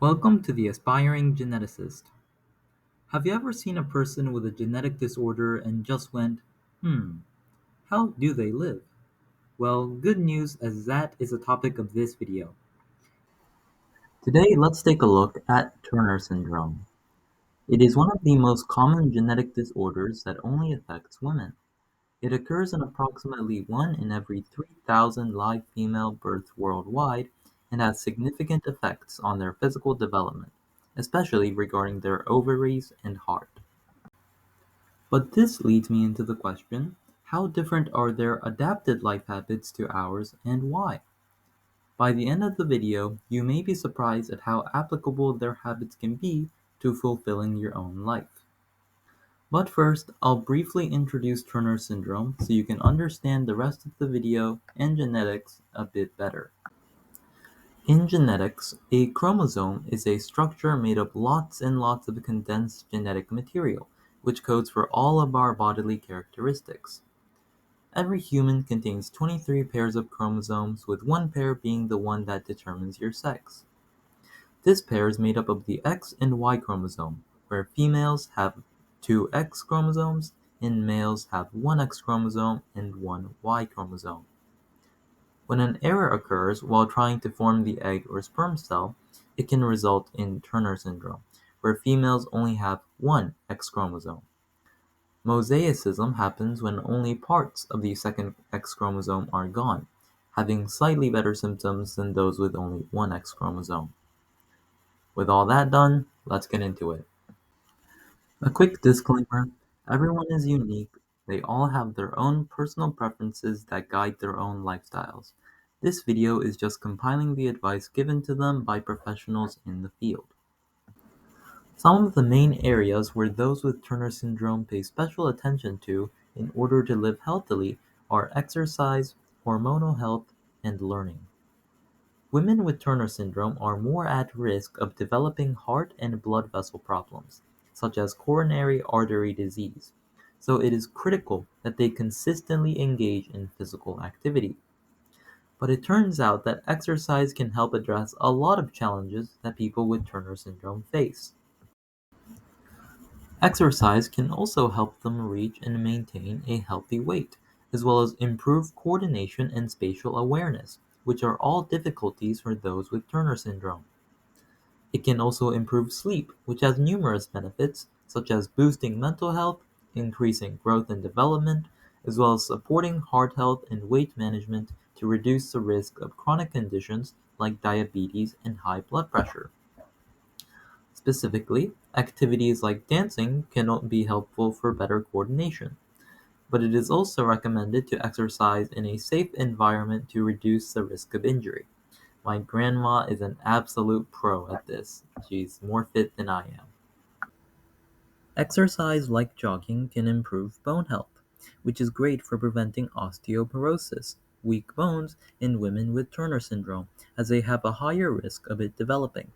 Welcome to the Aspiring Geneticist. Have you ever seen a person with a genetic disorder and just went, hmm, how do they live? Well, good news as that is the topic of this video. Today, let's take a look at Turner syndrome. It is one of the most common genetic disorders that only affects women. It occurs in approximately 1 in every 3,000 live female births worldwide and has significant effects on their physical development, especially regarding their ovaries and heart. But this leads me into the question, how different are their adapted life habits to ours and why? By the end of the video, you may be surprised at how applicable their habits can be to fulfilling your own life. But first, I'll briefly introduce Turner syndrome so you can understand the rest of the video and genetics a bit better. In genetics, a chromosome is a structure made of lots and lots of condensed genetic material, which codes for all of our bodily characteristics. Every human contains 23 pairs of chromosomes, with one pair being the one that determines your sex. This pair is made up of the X and Y chromosome, where females have two X chromosomes and males have one X chromosome and one Y chromosome. When an error occurs while trying to form the egg or sperm cell, it can result in Turner syndrome, where females only have one X chromosome. Mosaicism happens when only parts of the second X chromosome are gone, having slightly better symptoms than those with only one X chromosome. With all that done, let's get into it. A quick disclaimer, everyone is unique, they all have their own personal preferences that guide their own lifestyles. This video is just compiling the advice given to them by professionals in the field. Some of the main areas where those with Turner syndrome pay special attention to in order to live healthily are exercise, hormonal health, and learning. Women with Turner syndrome are more at risk of developing heart and blood vessel problems, such as coronary artery disease, so it is critical that they consistently engage in physical activity. But it turns out that exercise can help address a lot of challenges that people with Turner syndrome face. Exercise can also help them reach and maintain a healthy weight, as well as improve coordination and spatial awareness, which are all difficulties for those with Turner syndrome. It can also improve sleep, which has numerous benefits, such as boosting mental health, increasing growth and development, as well as supporting heart health and weight management to reduce the risk of chronic conditions like diabetes and high blood pressure. Specifically, activities like dancing can be helpful for better coordination, but it is also recommended to exercise in a safe environment to reduce the risk of injury. My grandma is an absolute pro at this. She's more fit than I am. Exercise like jogging can improve bone health, which is great for preventing osteoporosis, weak bones in women with Turner syndrome, as they have a higher risk of it developing.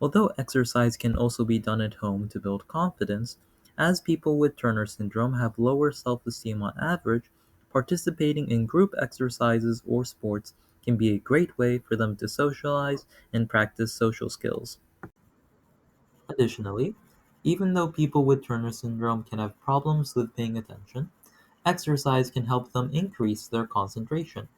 Although exercise can also be done at home to build confidence, as people with Turner syndrome have lower self-esteem on average, participating in group exercises or sports can be a great way for them to socialize and practice social skills. Additionally, even though people with Turner syndrome can have problems with paying attention, exercise can help them increase their concentration.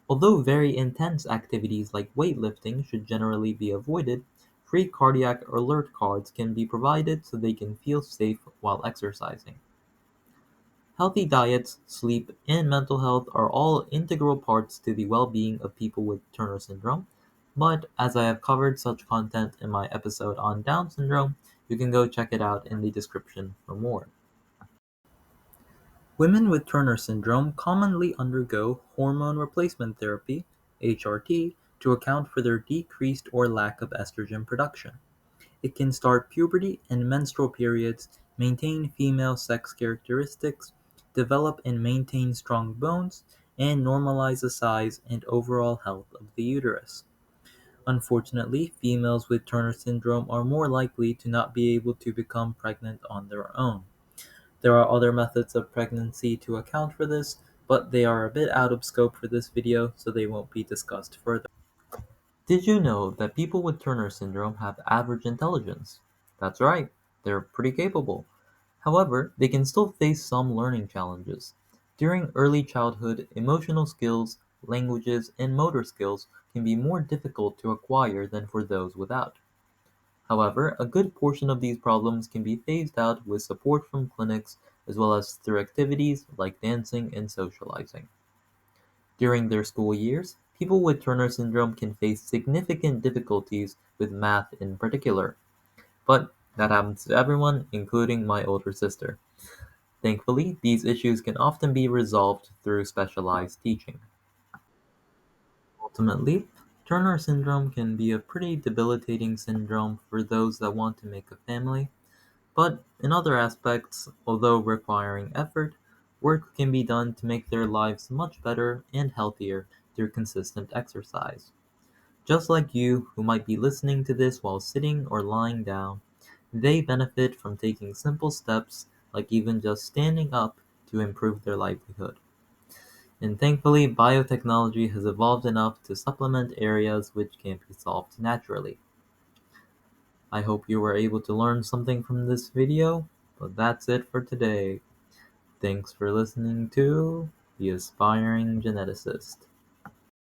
Although very intense activities like weightlifting should generally be avoided, free cardiac alert cards can be provided so they can feel safe while exercising. Healthy diets, sleep, and mental health are all integral parts to the well-being of people with Turner syndrome, but as I have covered such content in my episode on Down syndrome, you can go check it out in the description for more. Women with Turner syndrome commonly undergo hormone replacement therapy (HRT) to account for their decreased or lack of estrogen production. It can start puberty and menstrual periods, maintain female sex characteristics, develop and maintain strong bones, and normalize the size and overall health of the uterus. Unfortunately, females with Turner syndrome are more likely to not be able to become pregnant on their own. There are other methods of pregnancy to account for this, but they are a bit out of scope for this video, so they won't be discussed further. Did you know that people with Turner syndrome have average intelligence? That's right, they're pretty capable. However, they can still face some learning challenges. During early childhood, emotional skills, languages, and motor skills can be more difficult to acquire than for those without. However, a good portion of these problems can be phased out with support from clinics as well as through activities like dancing and socializing. During their school years, people with Turner syndrome can face significant difficulties with math in particular. But that happens to everyone, including my older sister. Thankfully, these issues can often be resolved through specialized teaching. Ultimately, Turner syndrome can be a pretty debilitating syndrome for those that want to make a family, but in other aspects, although requiring effort, work can be done to make their lives much better and healthier through consistent exercise. Just like you, who might be listening to this while sitting or lying down, they benefit from taking simple steps like even just standing up to improve their livelihood. And thankfully, biotechnology has evolved enough to supplement areas which can't be solved naturally. I hope you were able to learn something from this video, but that's it for today. Thanks for listening to The Aspiring Geneticist.